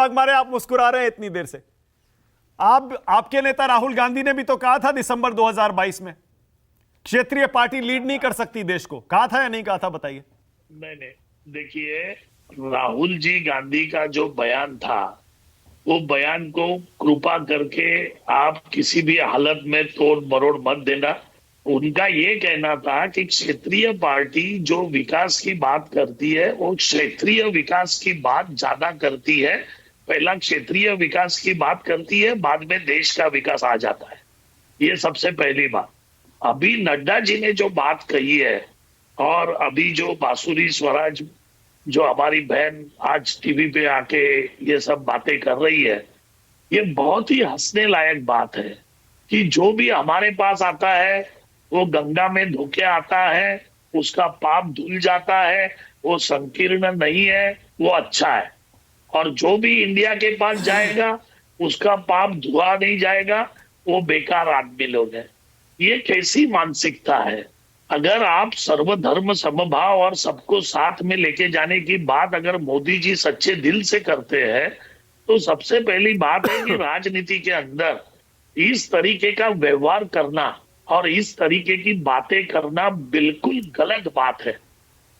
वाघमारे, आप मुस्कुरा रहे हैं इतनी देर से। आपके नेता राहुल गांधी ने भी तो कहा था दिसंबर 2022 में क्षेत्रीय पार्टी लीड नहीं कर सकती देश को। कहा था या नहीं कहा था, बताइए। नहीं, देखिए, राहुल जी गांधी का जो बयान था, वो बयान को कृपा करके आप किसी भी हालत में तोड़ मरोड़ मत देना। उनका ये कहना था कि क्षेत्रीय पार्टी जो विकास की बात करती है वो क्षेत्रीय विकास की बात ज्यादा करती है। पहला क्षेत्रीय विकास की बात करती है, बाद में देश का विकास आ जाता है। ये सबसे पहली बात। अभी नड्डा जी ने जो बात कही है, और अभी जो बांसुरी स्वराज जो हमारी बहन आज टीवी पे आके ये सब बातें कर रही है, ये बहुत ही हंसने लायक बात है कि जो भी हमारे पास आता है वो गंगा में धोके आता है, उसका पाप धुल जाता है, वो संकीर्ण नहीं है, वो अच्छा है। और जो भी इंडिया के पास जाएगा उसका पाप धुआ नहीं जाएगा, वो बेकार आदमी लोग हैं। ये कैसी मानसिकता है? अगर आप सर्वधर्म समभाव और सबको साथ में लेके जाने की बात अगर मोदी जी सच्चे दिल से करते हैं, तो सबसे पहली बात है कि राजनीति के अंदर इस तरीके का व्यवहार करना और इस तरीके की बातें करना बिल्कुल गलत बात है।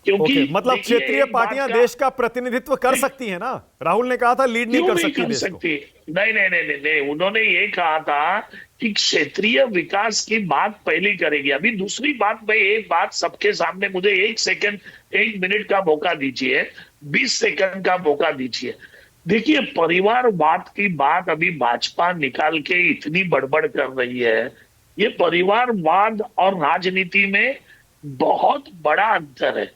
क्योंकि मतलब क्षेत्रीय पार्टियां देश का प्रतिनिधित्व कर सकती हैं ना? राहुल ने कहा था लीड नहीं कर सकती देश को। नहीं नहीं नहीं नहीं नहीं, उन्होंने ये कहा था कि क्षेत्रीय विकास की बात पहले करेगी। अभी दूसरी बात, मैं एक बात सबके सामने, मुझे 1 मिनट का मौका दीजिए, 20 सेकंड का मौका दीजिए। देखिए, परिवारवाद की बात अभी भाजपा निकाल के इतनी बड़बड़ कर रही है। ये परिवारवाद और राजनीति में बहुत बड़ा अंतर है।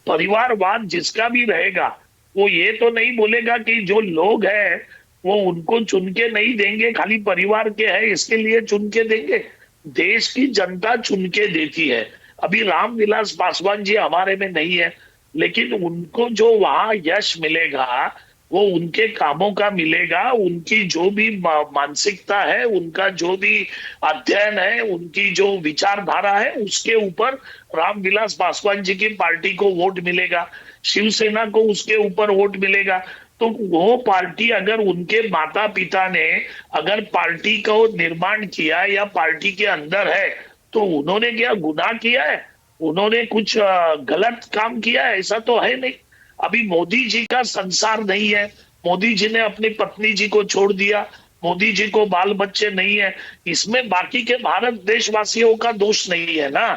परिवारवाद जिसका भी रहेगा वो ये तो नहीं बोलेगा कि जो लोग हैं वो उनको चुन के नहीं देंगे, खाली परिवार के हैं इसके लिए चुन के देंगे। देश की जनता चुन के देती है। अभी रामविलास पासवान जी हमारे में नहीं है, लेकिन उनको जो वहां यश मिलेगा वो उनके कामों का मिलेगा। उनकी जो भी मानसिकता है, उनका जो भी अध्ययन है, उनकी जो विचारधारा है, उसके ऊपर रामविलास पासवान जी की पार्टी को वोट मिलेगा, शिवसेना को उसके ऊपर वोट मिलेगा। तो वो पार्टी, अगर उनके माता पिता ने अगर पार्टी को निर्माण किया या पार्टी के अंदर है, तो उन्होंने क्या गुनाह किया है? उन्होंने कुछ गलत काम किया है? ऐसा तो है नहीं। अभी मोदी जी का संसार नहीं है, मोदी जी ने अपनी पत्नी जी को छोड़ दिया, मोदी जी को बाल बच्चे नहीं है, इसमें बाकी के भारत देशवासियों का दोष नहीं है ना।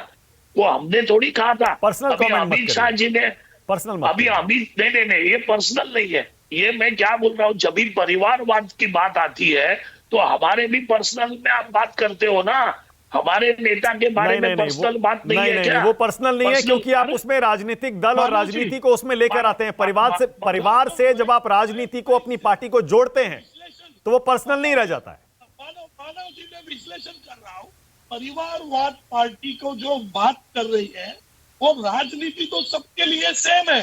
वो हमने थोड़ी कहा था। अभी अमित शाह जी ने अभी अमित नहीं नहीं नहीं, ये पर्सनल नहीं है। ये मैं क्या बोल रहा हूँ, जब भी परिवारवाद की बात आती है तो हमारे भी पर्सनल में आप बात करते हो ना। हमारे नेता के बारे में पर्सनल बात नहीं है क्या? वो पर्सनल नहीं है, क्योंकि आप उसमें राजनीतिक दल और राजनीति को उसमें लेकर आते हैं। परिवार से जब आप राजनीति को, अपनी पार्टी को जोड़ते हैं तो वो पर्सनल नहीं रह जाता है। मानव जी, मैं विश्लेषण कर रहा हूँ। परिवारवाद पार्टी को जो बात कर रही है वो राजनीति तो सबके लिए सेम है।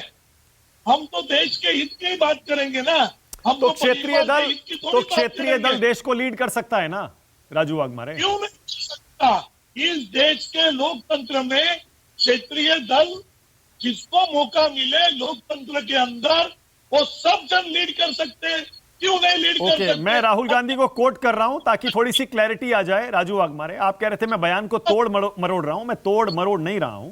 हम तो देश के हित की बात करेंगे ना। हम तो क्षेत्रीय दल देश को लीड कर सकता है ना राजू वाघमारे? क्यों नहीं कर सकता? इस देश के लोकतंत्र में क्षेत्रीय दल जिसको मौका मिले लोकतंत्र के अंदर, वो सब जन लीड कर सकते हैं। क्यों नहीं लीड कर सकते? मैं राहुल गांधी को कोट कर रहा हूं ताकि थोड़ी सी क्लैरिटी आ जाए। राजू वाघमारे, आप कह रहे थे मैं बयान को तोड़ मरोड़ रहा हूं। मैं तोड़ मरोड़ नहीं रहा हूं।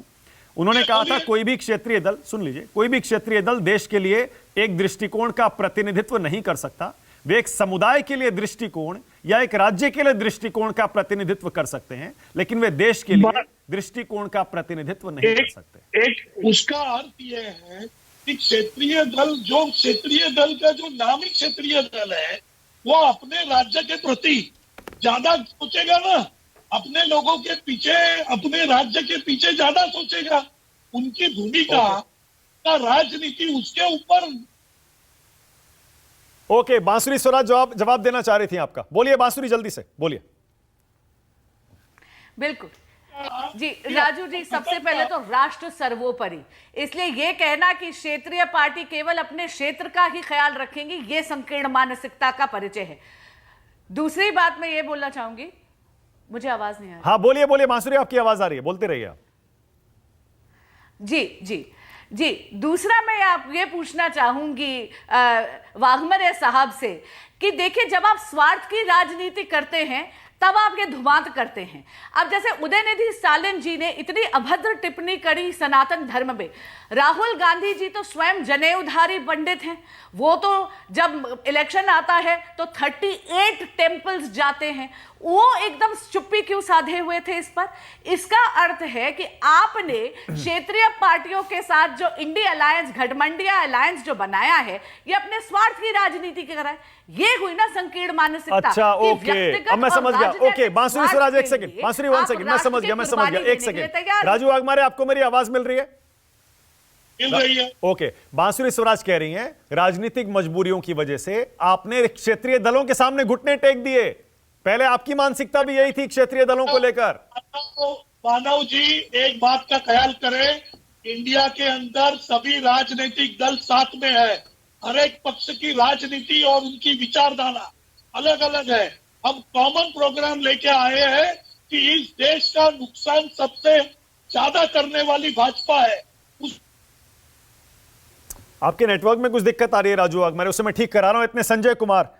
उन्होंने कहा था कोई भी क्षेत्रीय दल, सुन लीजिए, कोई भी क्षेत्रीय दल देश के लिए एक दृष्टिकोण का प्रतिनिधित्व नहीं कर सकता। वे एक समुदाय के लिए दृष्टिकोण या एक राज्य के लिए दृष्टिकोण का प्रतिनिधित्व कर सकते हैं, लेकिन वे देश के लिए दृष्टिकोण का प्रतिनिधित्व नहीं कर सकते। एक उसका अर्थ यह है कि क्षेत्रीय दल का जो नामी क्षेत्रीय दल है वो अपने राज्य के प्रति ज्यादा सोचेगा ना, अपने लोगों के पीछे, अपने राज्य के पीछे ज्यादा सोचेगा। उनकी भूमिका का राजनीति उसके ऊपर। ओके, बांसुरी स्वराज जवाब देना चाह रही थी आपका। बोलिए बांसुरी, जल्दी से बोलिए। बिल्कुल जी राजू जी, सबसे पहले तो राष्ट्र सर्वोपरि, इसलिए यह कहना कि क्षेत्रीय पार्टी केवल अपने क्षेत्र का ही ख्याल रखेंगी, यह संकीर्ण मानसिकता का परिचय है। दूसरी बात मैं ये बोलना चाहूंगी, मुझे आवाज नहीं आ रही। हाँ बोलिए बांसुरी, आपकी आवाज आ रही है, बोलते रहिए आप। जी, जी, दूसरा मैं आप ये पूछना चाहूंगी वाघमरे साहब से कि देखिए, जब आप स्वार्थ की राजनीति करते हैं तब आप ये धुमात करते हैं। अब जैसे उदयनिधि स्टालिन जी ने इतनी अभद्र टिप्पणी करी सनातन धर्म में, राहुल गांधी जी तो स्वयं जनेऊधारी पंडित हैं, वो तो जब इलेक्शन आता है तो 38 टेम्पल्स जाते हैं, वो एकदम चुप्पी क्यों साधे हुए थे इस पर? इसका अर्थ है कि आपने क्षेत्रीय पार्टियों के साथ जो इंडी अलायंस, घटमंडिया अलायंस जो बनाया है, ये अपने स्वार्थ की राजनीति कर रहा है। ये हुई ना संकीर्ण मानसिकता। अच्छा, कि ओके, व्यक्तिगत अब मैं और समझ गया। राजनीतिक ओके, बांसुरी स्वार्थ स्वराज, एक के सेकंड, लिए बांसुरी 1 आप सेकंड, मैं समझ गया, राष्ट्र की कुर्बानी एक देने के लिए सेकंड। तैयार हैं। राजू वाघमारे, आपको मेरी आवाज मिल रही है? मिल रही है। ओके, बांसुरी स्वराज कह रही हैं राजनीतिक मजबूरियों की वजह से आपने क्षेत्रीय दलों के सामने घुटने टेक दिए। पहले आपकी मानसिकता भी यही थी क्षेत्रीय दलों को लेकर। मानव जी, एक बात का ख्याल करें, इंडिया के अंदर सभी राजनीतिक दल साथ में है। हर एक पक्ष की राजनीति और उनकी विचारधारा अलग अलग है। हम कॉमन प्रोग्राम लेके आए हैं कि इस देश का नुकसान सबसे ज्यादा करने वाली भाजपा है। आपके नेटवर्क में कुछ दिक्कत आ रही है राजू वाघमारे, उसे मैं ठीक करा रहा हूं। इतने संजय कुमार